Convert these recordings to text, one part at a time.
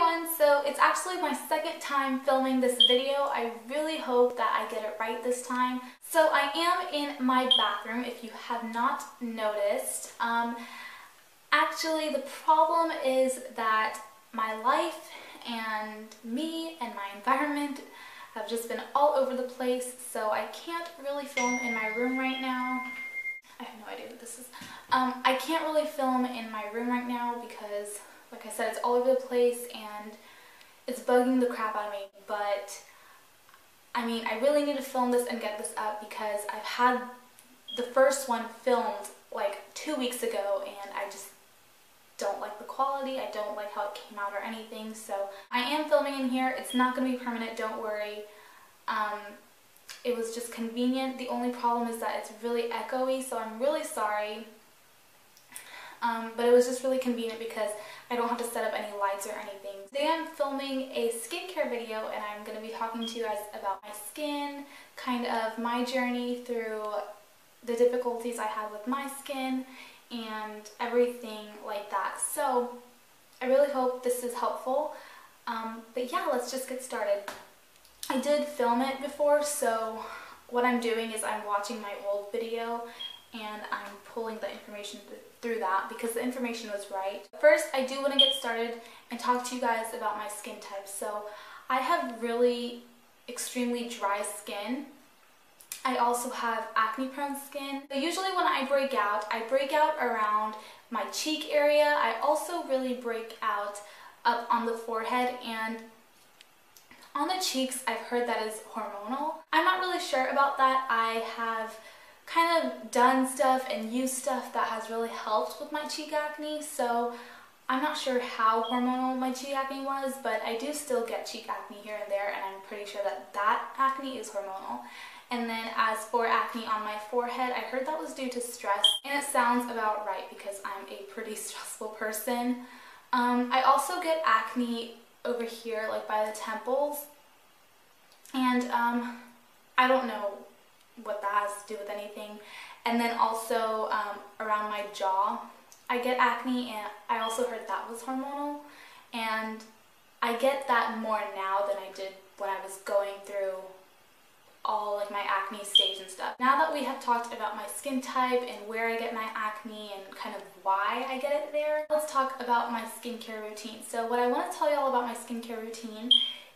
everyone! So it's actually my second time filming this video. I really hope that I get it right this time. So I am in my bathroom, if you have not noticed. Actually, the problem is that my life and me and my environment have just been all over the place, so I can't really film in my room right now. I have no idea what this is. I can't really film in my room right now because, like I said, it's all over the place and it's bugging the crap out of me. But, I mean, I really need to film this and get this up because I've had the first one filmed like 2 weeks ago and I just don't like the quality. I don't like how it came out or anything. So I am filming in here. It's not going to be permanent, don't worry. It was just convenient. The only problem is that it's really echoey, so I'm really sorry. But it was just really convenient because I don't have to set up any lights or anything. Today I'm filming a skincare video and I'm going to be talking to you guys about my skin, kind of my journey through the difficulties I had with my skin and everything like that. So I really hope this is helpful. But yeah, let's just get started. I did film it before, so what I'm doing is I'm watching my old video and I'm pulling the information through that because the information was right. First, I do want to get started and talk to you guys about my skin type. So I have really extremely dry skin. I also have acne prone skin. So usually when I break out around my cheek area. I also really break out up on the forehead, and on the cheeks I've heard that is hormonal. I'm not really sure about that. I have kind of done stuff and used stuff that has really helped with my cheek acne, so I'm not sure how hormonal my cheek acne was, but I do still get cheek acne here and there, and I'm pretty sure that that acne is hormonal. And then as for acne on my forehead, I heard that was due to stress, and it sounds about right because I'm a pretty stressful person. I also get acne over here, like by the temples, and I don't know what that has to do with anything. And then also around my jaw I get acne, and I also heard that was hormonal, and I get that more now than I did when I was going through all like my acne stage and stuff. Now that we have talked about my skin type and where I get my acne and kind of why I get it there, let's talk about my skincare routine. So what I want to tell you all about my skincare routine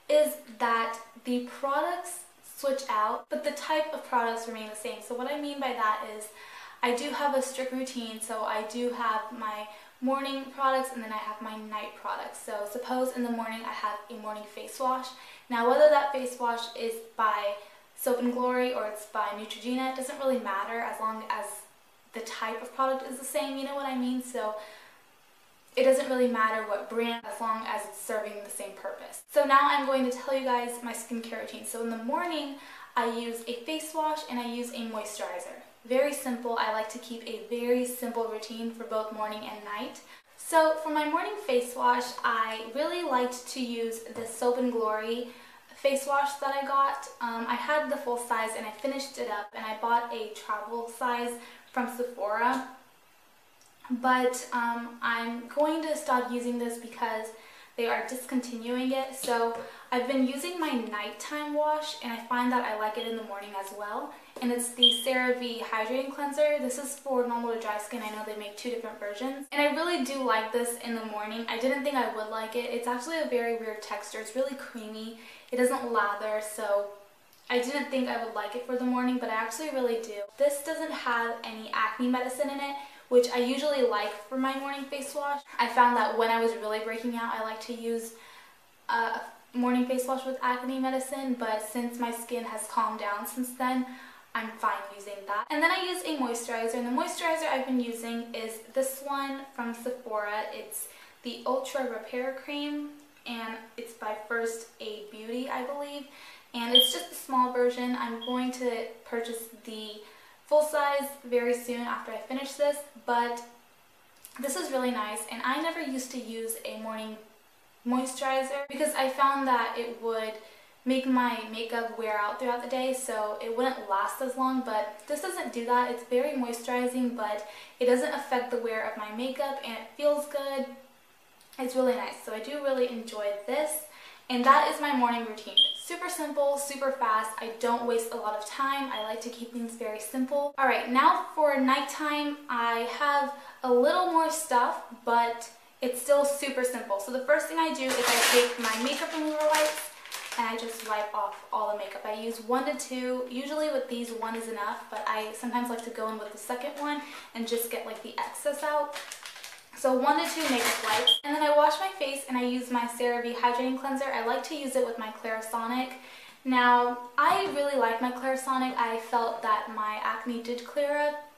is that the products switch out, but the type of products remain the same. So what I mean by that is I do have a strict routine. So I do have my morning products and then I have my night products. So suppose in the morning I have a morning face wash. Now whether that face wash is by Soap and Glory or it's by Neutrogena, it doesn't really matter as long as the type of product is the same, you know what I mean? So it doesn't really matter what brand as long as it's serving the same purpose. So now I'm going to tell you guys my skincare routine. So in the morning I use a face wash and I use a moisturizer. Very simple. I like to keep a very simple routine for both morning and night. So for my morning face wash, I really liked to use the Soap and Glory face wash that I got. I had the full size and I finished it up, and I bought a travel size from Sephora. But I'm going to stop using this because they are discontinuing it. So I've been using my nighttime wash, and I find that I like it in the morning as well. And it's the CeraVe Hydrating Cleanser. This is for normal to dry skin. I know they make 2 different versions. And I really do like this in the morning. I didn't think I would like it. It's actually a very weird texture. It's really creamy. It doesn't lather, so I didn't think I would like it for the morning, but I actually really do. This doesn't have any acne medicine in it, which I usually like for my morning face wash. I found that when I was really breaking out, I like to use a morning face wash with acne medicine, but since my skin has calmed down since then, I'm fine using that. And then I use a moisturizer, and the moisturizer I've been using is this one from Sephora. It's the Ultra Repair Cream, and it's by First Aid Beauty, I believe. And it's just a small version. I'm going to purchase the full size very soon after I finish this, but this is really nice, and I never used to use a morning moisturizer because I found that it would make my makeup wear out throughout the day, so it wouldn't last as long. But this doesn't do that. It's very moisturizing, but it doesn't affect the wear of my makeup, and it feels good. It's really nice. So I do really enjoy this. And that is my morning routine. Super simple, super fast. I don't waste a lot of time. I like to keep things very simple. All right, now for nighttime, I have a little more stuff, but it's still super simple. So the first thing I do is I take my makeup remover wipes and I just wipe off all the makeup. I use 1 to 2. Usually with these, 1 is enough, but I sometimes like to go in with the second one and just get like the excess out. So 1 to 2 makeup wipes. And then I wash my face and I use my CeraVe Hydrating Cleanser. I like to use it with my Clarisonic. Now, I really like my Clarisonic. I felt that my acne did clear up.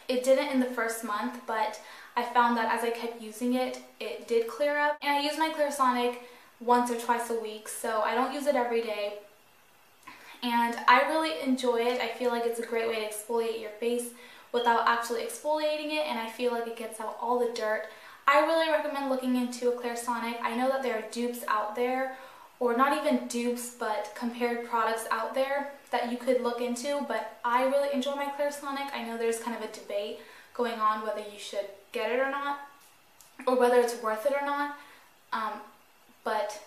It didn't in the first month, but I found that as I kept using it, it did clear up. And I use my Clarisonic once or twice a week, so I don't use it every day. And I really enjoy it. I feel like it's a great way to exfoliate your face without actually exfoliating it, and I feel like it gets out all the dirt. I really recommend looking into a Clarisonic. I know that there are dupes out there, or not even dupes, but compared products out there that you could look into, but I really enjoy my Clarisonic. I know there's kind of a debate going on whether you should get it or not, or whether it's worth it or not, but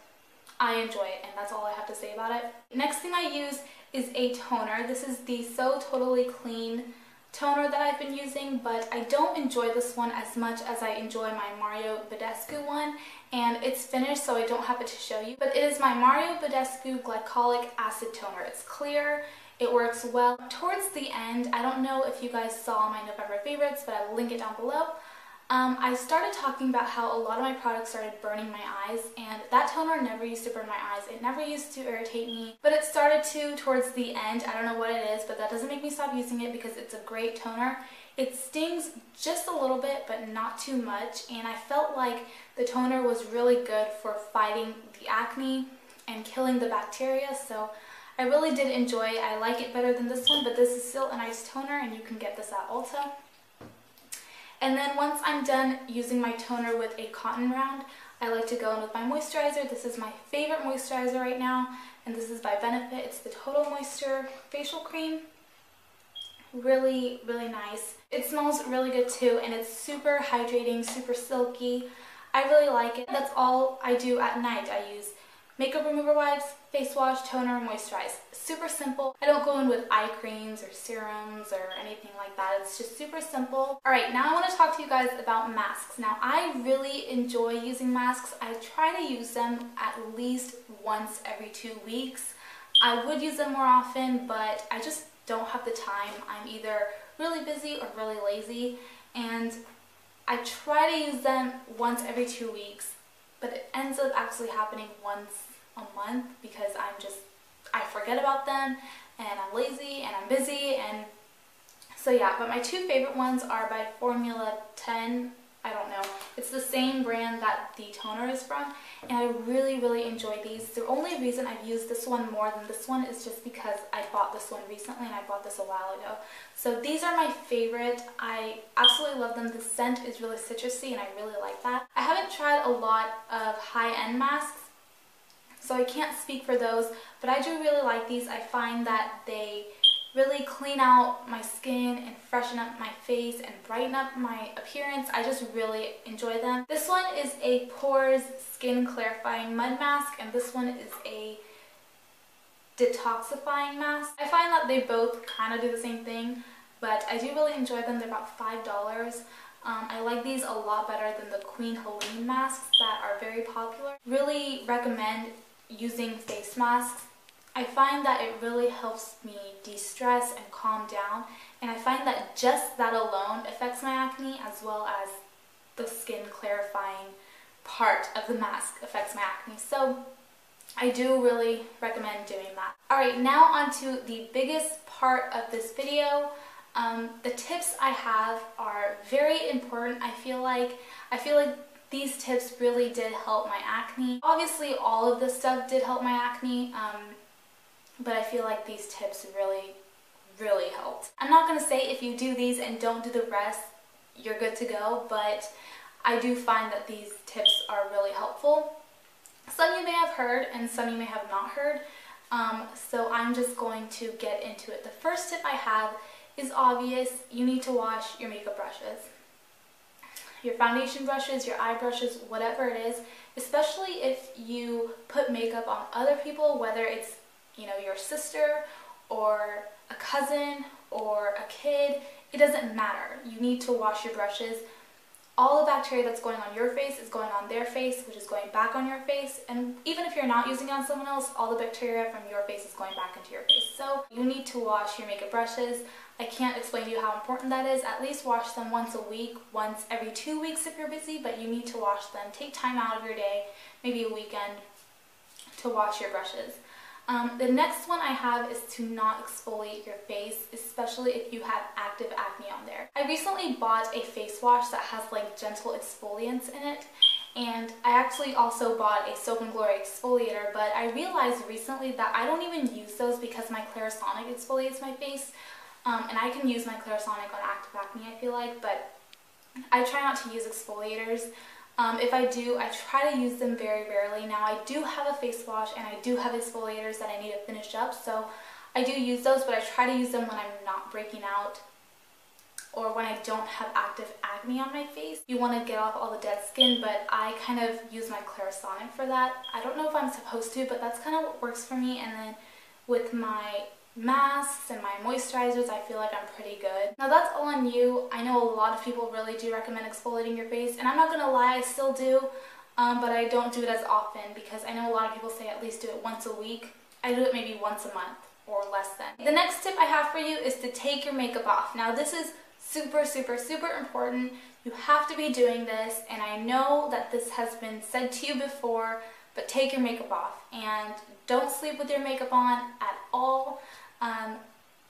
I enjoy it, and that's all I have to say about it. Next thing I use is a toner. This is the So Totally Clean toner that I've been using, but I don't enjoy this one as much as I enjoy my Mario Badescu one, and it's finished so I don't have it to show you, but it is my Mario Badescu Glycolic Acid Toner. It's clear, it works well. Towards the end, I don't know if you guys saw my November favorites, but I will link it down below. I started talking about how a lot of my products started burning my eyes, and that toner never used to burn my eyes. It never used to irritate me, but it started to towards the end. I don't know what it is, but that doesn't make me stop using it because it's a great toner. It stings just a little bit, but not too much, and I felt like the toner was really good for fighting the acne and killing the bacteria, so I really did enjoy it. I like it better than this one, but this is still a nice toner, and you can get this at Ulta. And then once I'm done using my toner with a cotton round, I like to go in with my moisturizer. This is my favorite moisturizer right now, and this is by Benefit. It's the Total Moisture Facial Cream. Really, really nice. It smells really good too, and it's super hydrating, super silky. I really like it. That's all I do at night. I use makeup remover wipes, face wash, toner, moisturize. Super simple. I don't go in with eye creams or serums or anything like that. It's just super simple. Alright, now I want to talk to you guys about masks. Now, I really enjoy using masks. I try to use them at least once every 2 weeks. I would use them more often, but I just don't have the time. I'm either really busy or really lazy, and I try to use them once every 2 weeks. But it ends up actually happening once a month because I forget about them, and I'm lazy and I'm busy, and so yeah. But my 2 favorite ones are by Formula 10. I don't know. It's the same brand that the toner is from, and I really, really enjoy these. The only reason I've used this one more than this one is just because I bought this one recently, and I bought this a while ago. So these are my favorite. I absolutely love them. The scent is really citrusy, and I really like that. I haven't tried a lot of high-end masks, so I can't speak for those, but I do really like these. I find that they really clean out my skin and freshen up my face and brighten up my appearance. I just really enjoy them. This one is a Pores Skin Clarifying Mud Mask, and this one is a detoxifying mask. I find that they both kind of do the same thing, but I do really enjoy them. They're about $5. I like these a lot better than the Queen Helene masks that are very popular. Really recommend using face masks. I find that it really helps me de-stress and calm down, and I find that just that alone affects my acne, as well as the skin clarifying part of the mask affects my acne. So I do really recommend doing that. Alright, now on to the biggest part of this video. The tips I have are very important. I feel like these tips really did help my acne. Obviously, all of this stuff did help my acne, but I feel like these tips really, really helped. I'm not going to say if you do these and don't do the rest, you're good to go, but I do find that these tips are really helpful. Some you may have heard and some you may have not heard, so I'm just going to get into it. The first tip I have is obvious. You need to wash your makeup brushes. your foundation brushes, your eye brushes, whatever it is, especially if you put makeup on other people, whether it's, you know, your sister or a cousin or a kid, it doesn't matter. You need to wash your brushes. All the bacteria that's going on your face is going on their face, which is going back on your face. And even if you're not using it on someone else, all the bacteria from your face is going back into your face. So you need to wash your makeup brushes. I can't explain to you how important that is. At least wash them once a week, once every 2 weeks if you're busy, but you need to wash them. Take time out of your day, maybe a weekend, to wash your brushes. The next one I have is to not exfoliate your face, especially if you have active acne on there. I recently bought a face wash that has like gentle exfoliants in it, and I actually also bought a Soap and Glory exfoliator, but I realized recently that I don't even use those because my Clarisonic exfoliates my face, and I can use my Clarisonic on active acne, I feel like, but I try not to use exfoliators. If I do, I try to use them very rarely. Now, I do have a face wash and I do have exfoliators that I need to finish up, so I do use those, but I try to use them when I'm not breaking out or when I don't have active acne on my face. You want to get off all the dead skin, but I kind of use my Clarisonic for that. I don't know if I'm supposed to, but that's kind of what works for me. And then with my masks and my moisturizers, I feel like I'm pretty good. Now that's all on you. I know a lot of people really do recommend exfoliating your face, and I'm not gonna lie, I still do, but I don't do it as often because I know a lot of people say at least do it once a week. I do it maybe once a month or less than. The next tip I have for you is to take your makeup off. Now this is super, super, super important. You have to be doing this, and I know that this has been said to you before, but take your makeup off and don't sleep with your makeup on at all.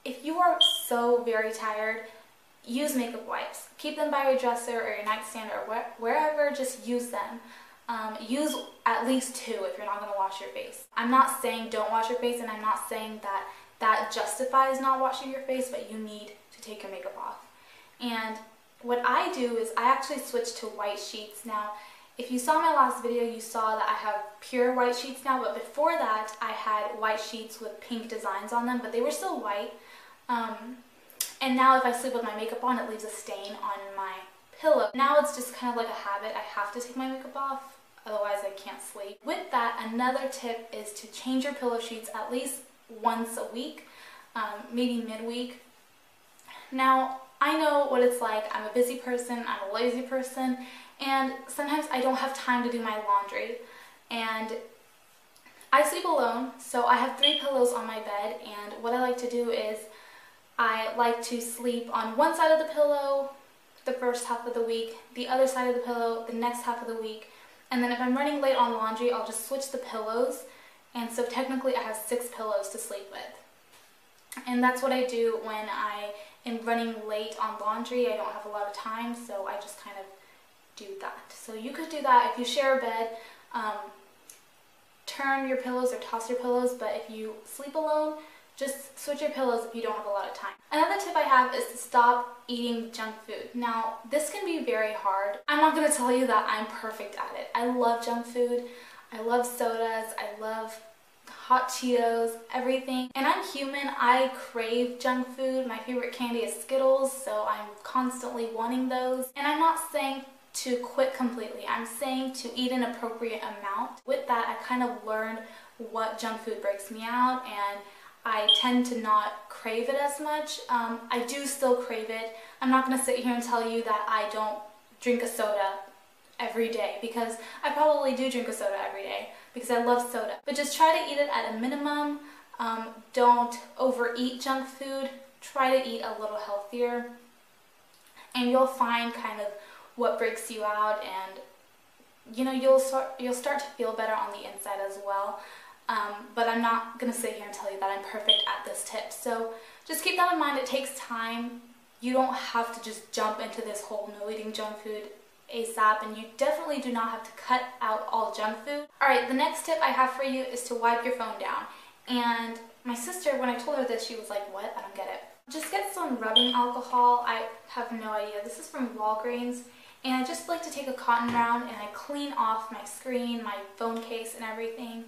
If you are so very tired, use makeup wipes. Keep them by your dresser or your nightstand or wherever, just use them. Use at least 2 if you're not going to wash your face. I'm not saying don't wash your face, and I'm not saying that that justifies not washing your face, but you need to take your makeup off. And what I do is I actually switch to white sheets. Now, if you saw my last video, you saw that I have pure white sheets now, but before that I had white sheets with pink designs on them, but they were still white. And now if I sleep with my makeup on, it leaves a stain on my pillow. Now it's just kind of like a habit. I have to take my makeup off, otherwise I can't sleep. With that, another tip is to change your pillow sheets at least once a week, maybe midweek. Now, I know what it's like. I'm a busy person, I'm a lazy person, and sometimes I don't have time to do my laundry. And I sleep alone, so I have 3 pillows on my bed, and what I like to do is I like to sleep on one side of the pillow the first half of the week, the other side of the pillow the next half of the week, and then if I'm running late on laundry, I'll just switch the pillows, and so technically I have 6 pillows to sleep with. And that's what I do when I am running late on laundry. I don't have a lot of time, so I just kind of do that. So you could do that if you share a bed. Turn your pillows or toss your pillows, but if you sleep alone, just switch your pillows if you don't have a lot of time. Another tip I have is to stop eating junk food. Now, this can be very hard. I'm not going to tell you that I'm perfect at it. I love junk food. I love sodas. I love hot Cheetos, everything. And I'm human. I crave junk food. My favorite candy is Skittles, so I'm constantly wanting those. And I'm not saying to quit completely. I'm saying to eat an appropriate amount. With that, I kind of learned what junk food breaks me out, and I tend to not crave it as much. I do still crave it. I'm not going to sit here and tell you that I don't drink a soda every day, because I probably do drink a soda every day because I love soda. But just try to eat it at a minimum. Don't overeat junk food. Try to eat a little healthier, and you'll find kind of what breaks you out, and you know, you'll start to feel better on the inside as well. But I'm not going to sit here and tell you that I'm perfect at this tip. So just keep that in mind. It takes time. You don't have to just jump into this whole no eating junk food ASAP, and you definitely do not have to cut out all junk food. Alright, the next tip I have for you is to wipe your phone down. And my sister, when I told her this, she was like, what? I don't get it. Just get some rubbing alcohol. I have no idea. This is from Walgreens. And I just like to take a cotton round and I clean off my screen, my phone case, and everything.